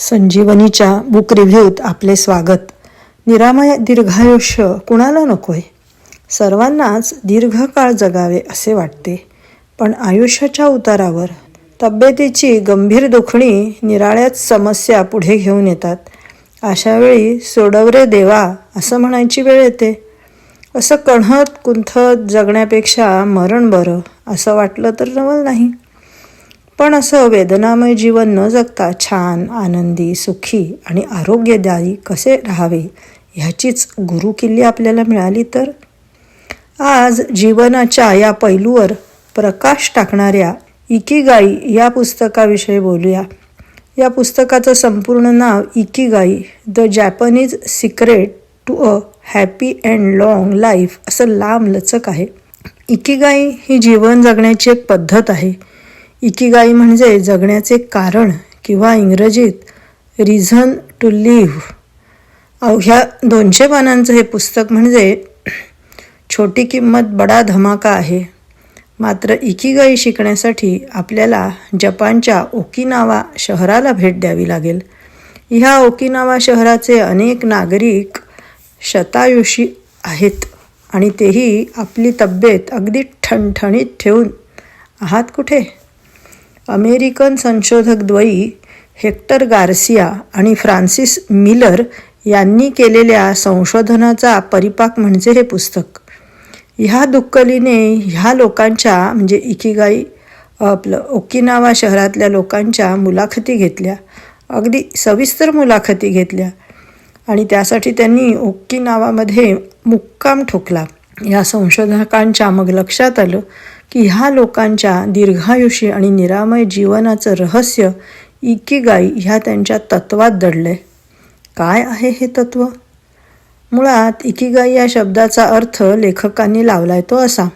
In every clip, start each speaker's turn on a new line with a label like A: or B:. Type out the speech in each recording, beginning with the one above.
A: संजीवनीच्या book रिव्ह्यूत आपले स्वागत. निरामय दीर्घायुष्य कुणाला नकोय? सर्वांनाच दीर्घकाळ जगावे असे वाटते, पण आयुष्याच्या उतारावर तब्येतीची गंभीर दुखणी निराळ्याच समस्या पुढे घेऊन येतात. अशावेळी सोडव रे देवा असं म्हणायची वेळ येते. असं कण्हत कुंथत जगण्यापेक्षा मरण बरं असं वाटलं तर नवल नाही. पण असं वेदनामय जीवन न जगता छान, आनंदी, सुखी आणि आरोग्यदायी कसे राहावे ह्याचीच गुरुकिल्ली आपल्याला मिळाली तर? आज जीवनाच्या या पैलूवर प्रकाश टाकणाऱ्या इकिगाई या पुस्तकाविषयी बोलूया. या पुस्तकाचं संपूर्ण नाव Ikigai, the Japanese secret to a happy and long life असं लांबलचक आहे. इकिगाई ही जीवन जगण्याची एक पद्धत आहे. इकिगाई म्हणजे जगण्याचे कारण किंवा इंग्रजीत रिझन टू लिव्ह. अवघ्या 200 पानांचं हे पुस्तक म्हणजे छोटी किंमत बडा धमाका आहे. मात्र इकिगाई शिकण्यासाठी आपल्याला जपानच्या ओकिनावा शहराला भेट द्यावी लागेल. ह्या ओकिनावा शहराचे अनेक नागरिक शतायुषी आहेत आणि तेही आपली तब्येत अगदी ठणठणीत ठेवून. आहात कुठे? अमेरिकन संशोधक द्वयी हेक्टर गार्सिया आणि फ्रान्सिस मिलर यांनी केलेल्या संशोधनाचा परिपाक म्हणजे हे पुस्तक. ह्या दुक्कलीने ह्या लोकांच्या म्हणजे इकिगाई ओकिनावा शहरातल्या लोकांच्या मुलाखती घेतल्या, अगदी सविस्तर मुलाखती घेतल्या आणि त्यासाठी त्यांनी ओकिनावामध्ये मुक्काम ठोकला. या संशोधकांच्या मग लक्षात आलं की ह्या लोकांच्या दीर्घायुषी आणि निरामय जीवनाचं रहस्य इकिगाई ह्या त्यांच्या तत्वात दडलंय. काय आहे हे तत्व? मुळात इकिगाई या शब्दाचा अर्थ लेखकांनी लावलाय तो असा: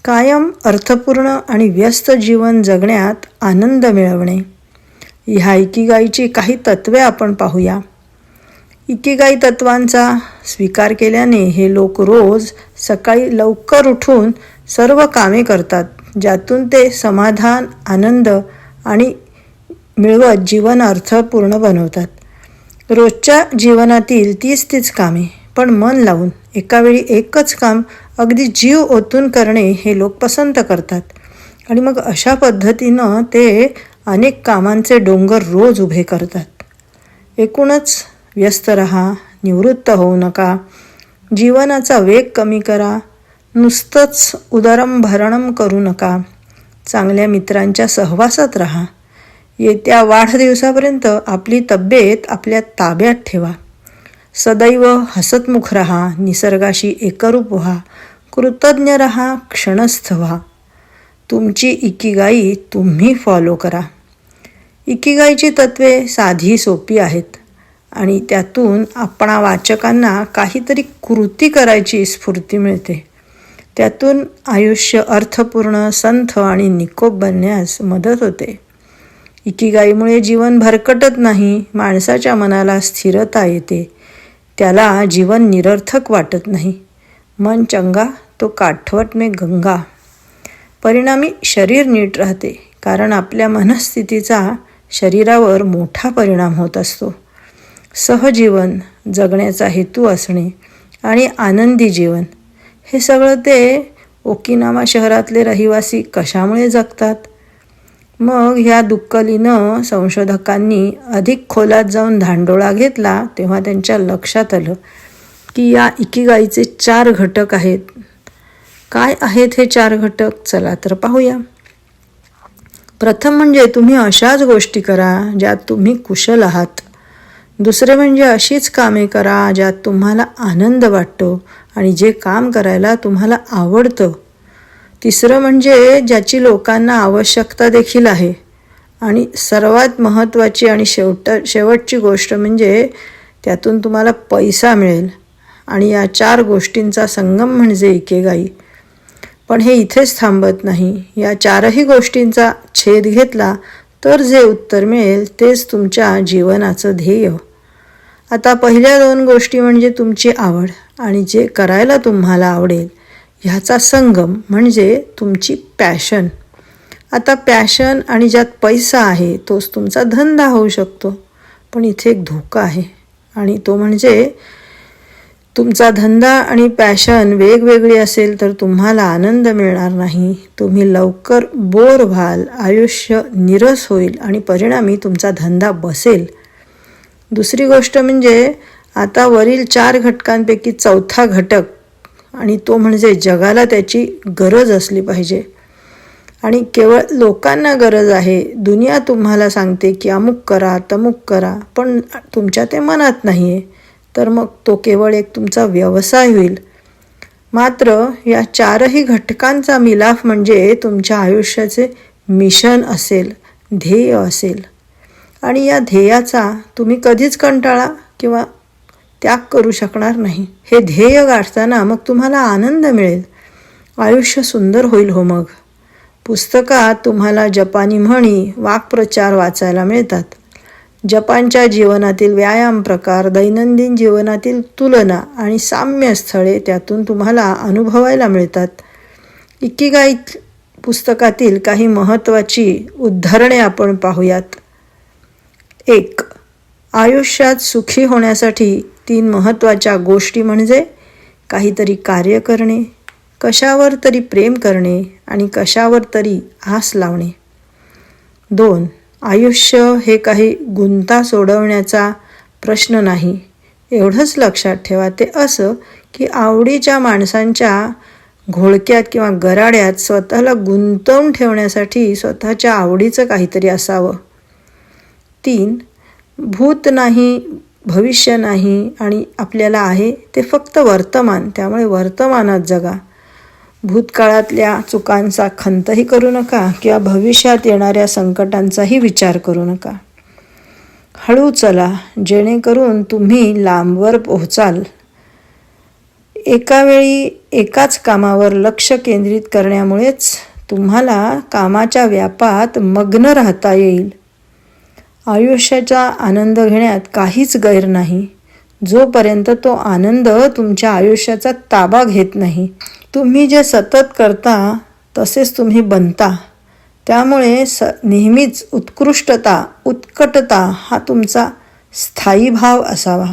A: कायम अर्थपूर्ण आणि व्यस्त जीवन जगण्यात आनंद मिळवणे. ह्या इकिगाईची काही तत्वे आपण पाहूया. इकिगाई तत्वांचा स्वीकार केल्याने हे लोक रोज सकाळी लवकर उठून सर्व कामे करतात, ज्यातून ते समाधान, आनंद आणि मिळवत जीवन अर्थपूर्ण बनवतात. रोजच्या जीवनातील तीच कामे, पण मन लावून एकावेळी एकच काम अगदी जीव ओतून करणे हे लोक पसंत करतात आणि मग अशा पद्धतीनं ते अनेक कामांचे डोंगर रोज उभे करतात. एकूणच व्यस्त रहा, निवृत्त होऊ नका, जीवनाचा वेग कमी करा, नुसतंच उदरंभरणं करू नका, चांगल्या मित्रांच्या सहवासात राहा, येत्या वाढदिवसापर्यंत आपली तब्येत आपल्या ताब्यात ठेवा, सदैव हसतमुख राहा, निसर्गाशी एकरूप व्हा, कृतज्ञ राहा, क्षणस्थ व्हा. तुमची इकिगाई तुम्ही फॉलो करा. इकिगाईची तत्वे साधी सोपी आहेत आणि त्यातून आपणा वाचकांना काहीतरी कृती करायची स्फूर्ती मिळते. त्यातून आयुष्य अर्थपूर्ण, संथ आणि निकोप बनण्यास मदत होते. इकिगाईमुळे जीवन भरकटत नाही, माणसाच्या मनाला स्थिरता येते, त्याला जीवन निरर्थक वाटत नाही. मन चंगा तो काठवट में गंगा. परिणामी शरीर नीट राहते, कारण आपल्या मनस्थितीचा शरीरावर मोठा परिणाम होत असतो. सहजीवन, जगण्याचा हेतू असणे आणि आनंदी जीवन हे सगळं ते ओकिनावा शहरातले रहिवासी कशामुळे जगतात? मग ह्या दुक्कलीनं संशोधकांनी अधिक खोलात जाऊन धांडोळा घेतला तेव्हा त्यांच्या लक्षात आलं की या इकिगाईचे 4 घटक आहेत. काय आहेत हे 4 घटक? चला तर पाहूया. प्रथम म्हणजे तुम्ही अशाच गोष्टी करा ज्यात तुम्ही कुशल आहात. दुसरे म्हणजे अशीच कामे करा ज्यात तुम्हाला आनंद वाटतो आणि जे काम करायला तुम्हाला आवडतं. तिसरं म्हणजे ज्याची लोकांना आवश्यकता देखील आहे. आणि सर्वात महत्त्वाची आणि शेवटची गोष्ट म्हणजे त्यातून तुम्हाला पैसा मिळेल. आणि या 4 गोष्टींचा संगम म्हणजे इकिगाई. पण हे इथेच थांबत नाही. या 4ही गोष्टींचा छेद घेतला तर जे उत्तर मिळेल तेच तुमच्या जीवनाचं ध्येय. आता पहिल्या 2 गोष्टी म्हणजे तुमची आवड आणि जे करायला तुम्हाला आवडेल ह्याचा संगम म्हणजे तुमची पॅशन. आता पॅशन आणि ज्यात पैसा आहे तोच तुमचा धंदा होऊ शकतो. पण इथे एक धोका आहे, आणि तो म्हणजे तुमचा धंदा आणि पॅशन वेगवेगळी असेल तर तुम्हाला आनंद मिळणार नाही. तुम्ही लवकर बोर व्हाल, आयुष्य नीरस होईल आणि परिणामी तुमचा धंदा बसेल. दुसरी गोष्ट म्हणजे आता वरील 4 घटकांपैकी चौथा घटक, आणि तो म्हणजे जगाला त्याची गरज असली पाहिजे. आणि केवळ लोकांना गरज आहे. दुनिया तुम्हाला सांगते की अमुक करा, तमुक करा, पण तुमच्या ते मनात नाही आहे, तर मग तो केवळ एक तुमचा व्यवसाय होईल. मात्र या 4ही घटकांचा मिलाफ म्हणजे तुमच्या आयुष्याचे मिशन असेल, ध्येय असेल. आणि या ध्येयाचा तुम्ही कधीच कंटाळा किंवा त्याग करू शकणार नाही. हे ध्येय गाठताना मग तुम्हाला आनंद मिळेल, आयुष्य सुंदर होईल हो. मग पुस्तकात तुम्हाला जपानी म्हणी, वाक्प्रचार वाचायला मिळतात. जपानच्या जीवनातील व्यायाम प्रकार, दैनंदिन जीवनातील तुलना आणि साम्य स्थळे त्यातून तुम्हाला अनुभवायला मिळतात. इकिगाई पुस्तकातील काही महत्त्वाची उदाहरणे आपण पाहूयात. 1. आयुष्यात सुखी होण्यासाठी 3 महत्त्वाच्या गोष्टी म्हणजे काहीतरी कार्य करणे, कशावर तरी प्रेम करणे आणि कशावर तरी आस लावणे. 2. आयुष्य हे काही गुंता सोडवण्याचा प्रश्न नाही. एवढंच लक्षात ठेवा, ते असं की आवडीच्या माणसांच्या घोळक्यात किंवा गराड्यात स्वतःला गुंतवून ठेवण्यासाठी स्वतःच्या आवडीचं काहीतरी असावं. 3. भूत नाही, भविष्य नाही, आणि आपल्याला आहे ते फक्त वर्तमान. त्यामुळे वर्तमानात जगा. भूतकाळातल्या चुकांचा खंतही करू नका किंवा भविष्यात येणाऱ्या संकटांचाही विचार करू नका. हळू चला, जेणेकरून तुम्ही लांबवर पोहोचाल. एका वेळी एकाच कामावर लक्ष केंद्रित करण्यामुळेच तुम्हाला कामाच्या व्यापात मग्न राहता येईल. आयुष्याचा आनंद घेण्यात काहीच गैर नाही, जोपर्यंत तो आनंद तुमच्या आयुष्याचा ताबा घेत नाही. तुम्ही जे सतत करता तसेच तुम्ही बनता. त्यामुळे नेहमीच उत्कृष्टता, उत्कटता हा तुमचा स्थायी भाव असावा.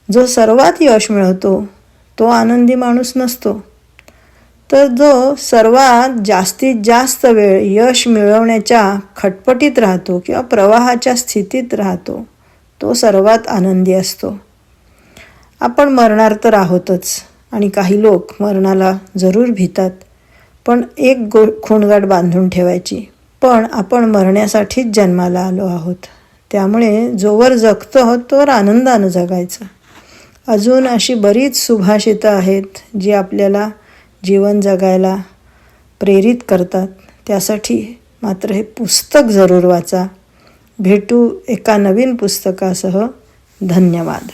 A: जो सर्वात यश मिळवतो तो आनंदी माणूस नसतो, तर जो सर्वात जास्तीत जास्त वेळ यश मिळवण्याच्या खटपटीत राहतो किंवा प्रवाहाच्या स्थितीत राहतो तो सर्वात आनंदी असतो. आपण मरणार तर आहोतच, आणि काही लोक मरणाला जरूर भीतात, पण एक खूणगाठ बांधून ठेवायची, पण आपण मरण्यासाठीच जन्माला आलो आहोत. त्यामुळे जोवर जगतो तोवर आनंदानं जगायचं. अजून अशी बरीच सुभाषितं आहेत जी आपल्याला जीवन जगायला प्रेरित करतात. त्यासाठी मात्र हे पुस्तक जरूर वाचा. भेटू एका नवीन पुस्तकासह. धन्यवाद.